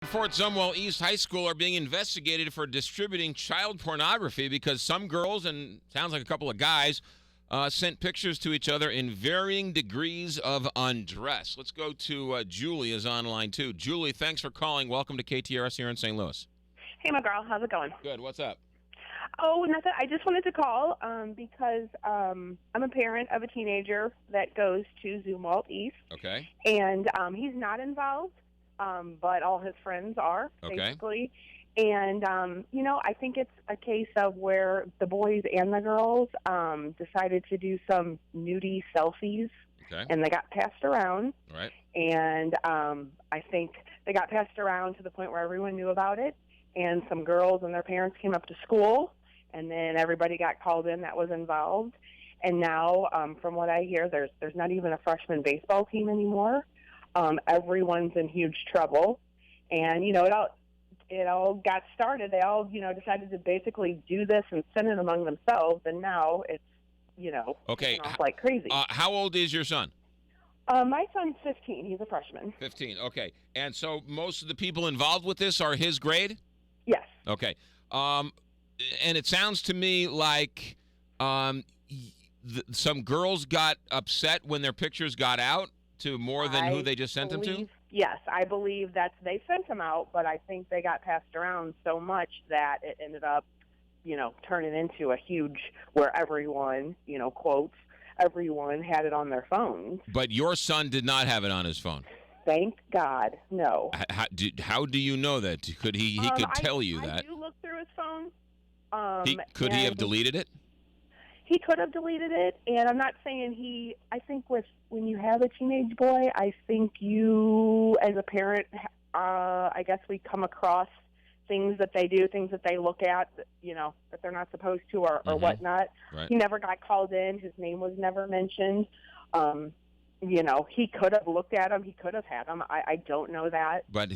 Fort Zumwalt East High School are being investigated for distributing child pornography because some girls, and sounds like a couple of guys, sent pictures to each other in varying degrees of undress. Let's go to Julie is on line 2. Julie, thanks for calling. Welcome to KTRS here in St. Louis. Hey, my girl. How's it going? Good. What's up? Oh, nothing. I just wanted to call because I'm a parent of a teenager that goes to Zumwalt East. Okay. And he's not involved, but all his friends are, basically. And, I think it's a case of where the boys and the girls decided to do some nudie selfies. Okay. And they got passed around. Right. And I think they got passed around to the point where everyone knew about it. And some girls and their parents came up to school, and then everybody got called in that was involved. And now, from what I hear, there's not even a freshman baseball team anymore. Everyone's in huge trouble. And, it all got started. They all, decided to basically do this and send it among themselves, and now it's, okay. taking off like crazy. How old is your son? My son's 15. He's a freshman. 15. Okay. And so most of the people involved with this are his grade? Yes. Okay. And it sounds to me like some girls got upset when their pictures got out to more than who they just sent them to? Yes, I believe they sent them out, but I think they got passed around so much that it ended up, turning into a huge, where everyone, quotes, everyone had it on their phones. But your son did not have it on his phone. Thank God, no. How do you know that? Could he could tell you that? I do look through his phone. Could he have deleted it? He could have deleted it, and I'm not saying I think when you have a teenage boy, I think you, as a parent, I guess we come across things that they do, things that they look at, that they're not supposed to or whatnot. Right. He never got called in. His name was never mentioned. He could have looked at them. He could have had them. I don't know that. But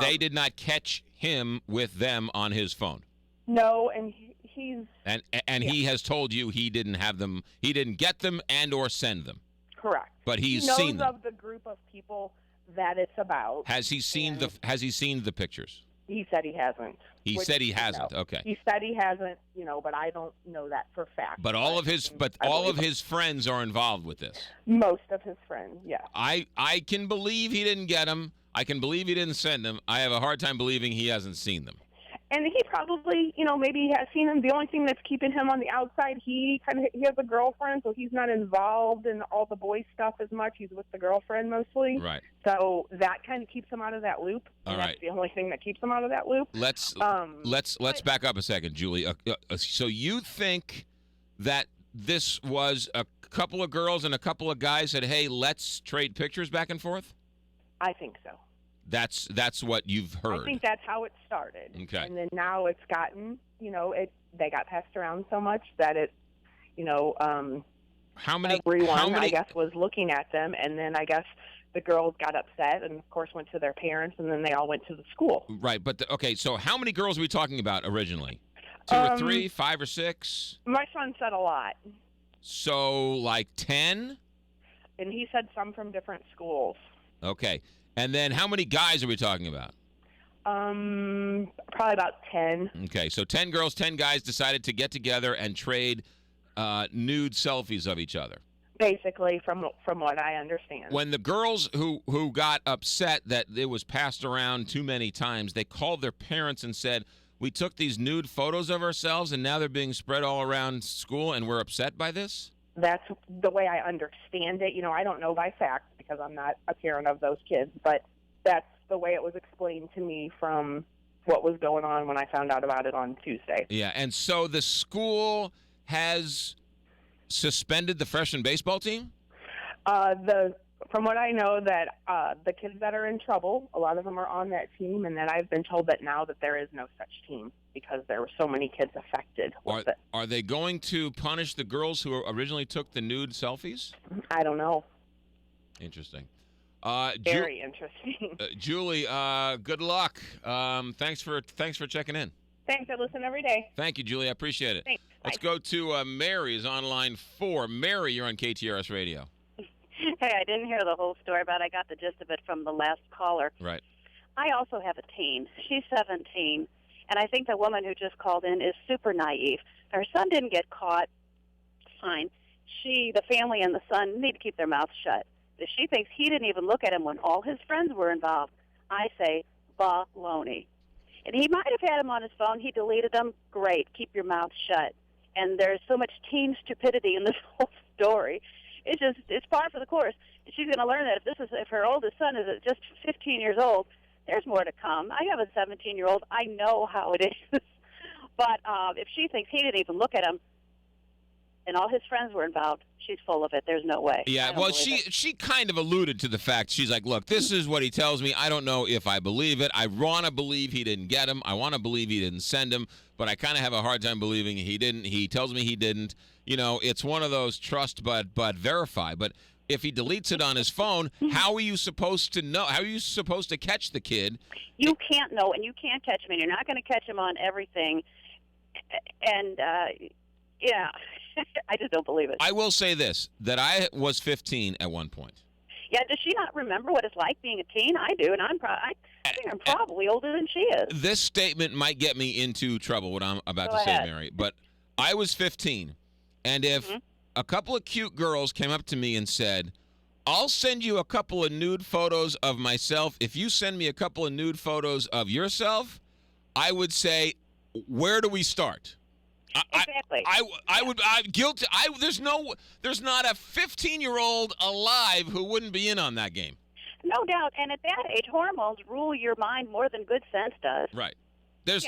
they did not catch him with them on his phone. No, and he's he has told you he didn't have them. He didn't get them and or send them. Correct. But he's knows seen them. of the group of people that it's about. Has he seen the pictures? He said he hasn't. He said he hasn't. Okay. He said he hasn't, but I don't know that for fact. But all of his friends are involved with this. Most of his friends, yes. I can believe he didn't get them. I can believe he didn't send them. I have a hard time believing he hasn't seen them. And he probably, maybe he has seen them. The only thing that's keeping him on the outside, he has a girlfriend, so he's not involved in all the boy stuff as much. He's with the girlfriend mostly. Right. So that kind of keeps him out of that loop. All right. That's the only thing that keeps him out of that loop. Let's back up a second, Julie. So you think that this was a couple of girls and a couple of guys said, "Hey, let's trade pictures back and forth"? I think so. That's what you've heard. I think that's how it started. Okay. And then now it's gotten, they got passed around so much that it, everyone, I guess, was looking at them. And then I guess the girls got upset and, of course, went to their parents, and then they all went to the school. Right. But, so how many girls are we talking about originally? 2 or 3, 5 or 6? My son said a lot. So, like 10? And he said some from different schools. Okay. And then how many guys are we talking about? Probably about 10. Okay, so 10 girls, 10 guys decided to get together and trade nude selfies of each other. Basically, from what I understand. When the girls who got upset that it was passed around too many times, they called their parents and said, "We took these nude photos of ourselves, and now they're being spread all around school, and we're upset by this?" That's the way I understand it. I don't know by fact because I'm not a parent of those kids, but that's the way it was explained to me from what was going on when I found out about it on Tuesday. Yeah, and so the school has suspended the freshman baseball team? From what I know, that the kids that are in trouble, a lot of them are on that team, and then I've been told that now that there is no such team because there were so many kids affected with it. Are they going to punish the girls who originally took the nude selfies? I don't know. Interesting. Very interesting. Julie, good luck. Thanks for checking in. Thanks. I listen every day. Thank you, Julie. I appreciate it. Thanks. Let's go to Mary is on line 4. Mary, you're on KTRS Radio. Hey, I didn't hear the whole story, but I got the gist of it from the last caller. Right. I also have a teen. She's 17, and I think the woman who just called in is super naive. Her son didn't get caught, fine. The family and the son need to keep their mouths shut. If she thinks he didn't even look at him when all his friends were involved, I say baloney. And he might have had him on his phone. He deleted them. Great. Keep your mouth shut. And there's so much teen stupidity in this whole story. It's par for the course. She's going to learn that if her oldest son is just 15 years old, there's more to come. I have a 17-year-old. I know how it is. But if she thinks he didn't even look at him and all his friends were involved, she's full of it. There's no way. Yeah, well, she kind of alluded to the fact. She's like, look, this is what he tells me. I don't know if I believe it. I want to believe he didn't get him. I want to believe he didn't send him, but I kind of have a hard time believing he didn't. He tells me he didn't. You know, it's one of those trust but verify. But if he deletes it on his phone, how are you supposed to know? How are you supposed to catch the kid? You can't know, and you can't catch him, and you're not going to catch him on everything. And, yeah, I just don't believe it. I will say this, that I was 15 at one point. Yeah, does she not remember what it's like being a teen? I do, and I think I'm probably older than she is. This statement might get me into trouble, what I'm about Go to say, ahead. Mary. But I was 15, and if a couple of cute girls came up to me and said, I'll send you a couple of nude photos of myself if you send me a couple of nude photos of yourself, I would say, where do we start? Exactly. I'm guilty. There's not a 15-year-old alive who wouldn't be in on that game. No doubt. And at that age, hormones rule your mind more than good sense does. Right. There's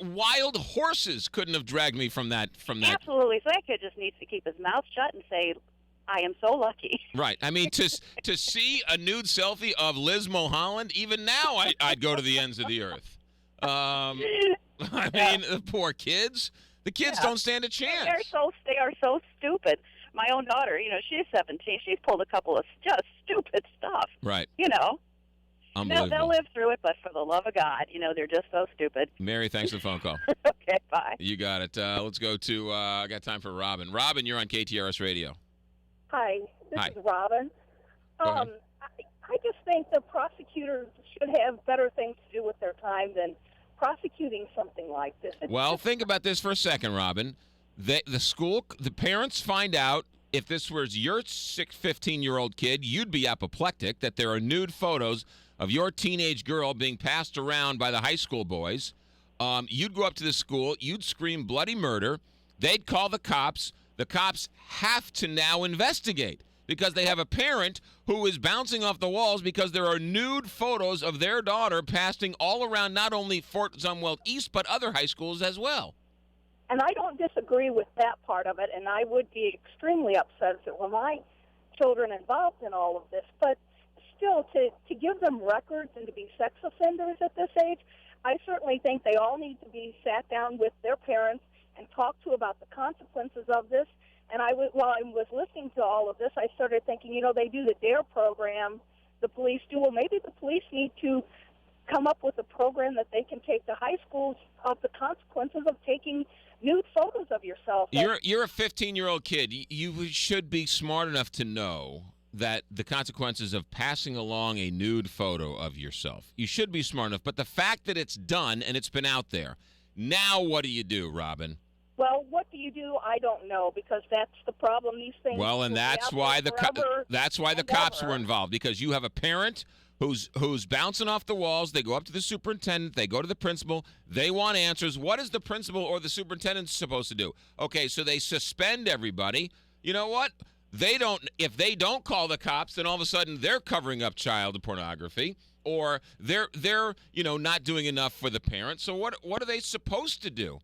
wild horses couldn't have dragged me from that. Absolutely. So that kid just needs to keep his mouth shut and say, I am so lucky. Right. I mean, to see a nude selfie of Liz Mulholland, even now I'd go to the ends of the earth. I mean, the poor kids. The kids don't stand a chance. They are so stupid. My own daughter, she's 17. She's pulled a couple of just stupid stuff. Right. Unbelievable. They'll live through it, but for the love of God, they're just so stupid. Mary, thanks for the phone call. Okay, bye. You got it. Let's go to, I got time for Robin. Robin, you're on KTRS Radio. Hi, this Hi. is Robin. Go ahead. I just think the prosecutors should have better things to do with their time than prosecuting something like this. Well, think about this for a second, Robin. The parents find out if this was your 15-year-old kid, you'd be apoplectic that there are nude photos of your teenage girl being passed around by the high school boys. You'd go up to the school. You'd scream bloody murder. They'd call the cops. The cops have to now investigate because they have a parent who is bouncing off the walls because there are nude photos of their daughter passing all around not only Fort Zumwalt East, but other high schools as well. And I don't disagree with that part of it, and I would be extremely upset if it were my children involved in all of this. But still, to give them records and to be sex offenders at this age, I certainly think they all need to be sat down with their parents and talked to about the consequences of this. And while I was listening to all of this, I started thinking, they do the DARE program, the police do. Well, maybe the police need to come up with a program that they can take to high schools of the consequences of taking nude photos of yourself. You're a 15-year-old kid. You should be smart enough to know that the consequences of passing along a nude photo of yourself. You should be smart enough. But the fact that it's done and it's been out there, now what do you do, Robin? Well, what do you do? I don't know, because that's the problem. These things. Well, and that's why the cops were involved, because you have a parent who's bouncing off the walls. They go up to the superintendent. They go to the principal. They want answers. What is the principal or the superintendent supposed to do? Okay, so they suspend everybody. You know what? If they don't call the cops, then all of a sudden they're covering up child pornography, or they're not doing enough for the parents. So what are they supposed to do?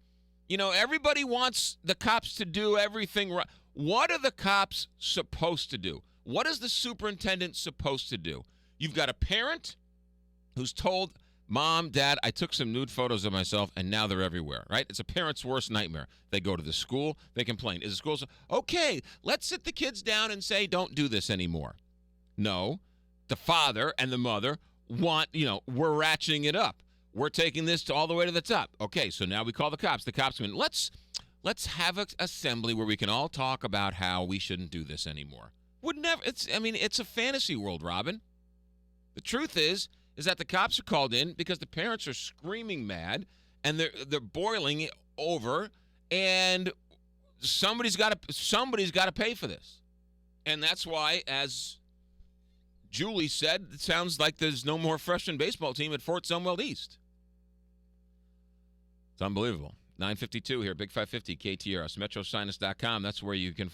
Everybody wants the cops to do everything right. What are the cops supposed to do? What is the superintendent supposed to do? You've got a parent who's told, Mom, Dad, I took some nude photos of myself, and now they're everywhere, right? It's a parent's worst nightmare. They go to the school. They complain. Is the school okay, let's sit the kids down and say, don't do this anymore. No. The father and the mother want, we're ratcheting it up. We're taking this all the way to the top. Okay, so now we call the cops. The cops come in. Let's have an assembly where we can all talk about how we shouldn't do this anymore. It's a fantasy world, Robin. The truth is is that the cops are called in because the parents are screaming mad and they're boiling over, and somebody's got to pay for this. And that's why, as Julie said, it sounds like there's no more freshman baseball team at Fort Zumwalt East. It's unbelievable. 9:52 here, Big 550 KTRS, MetroSinus.com. That's where you can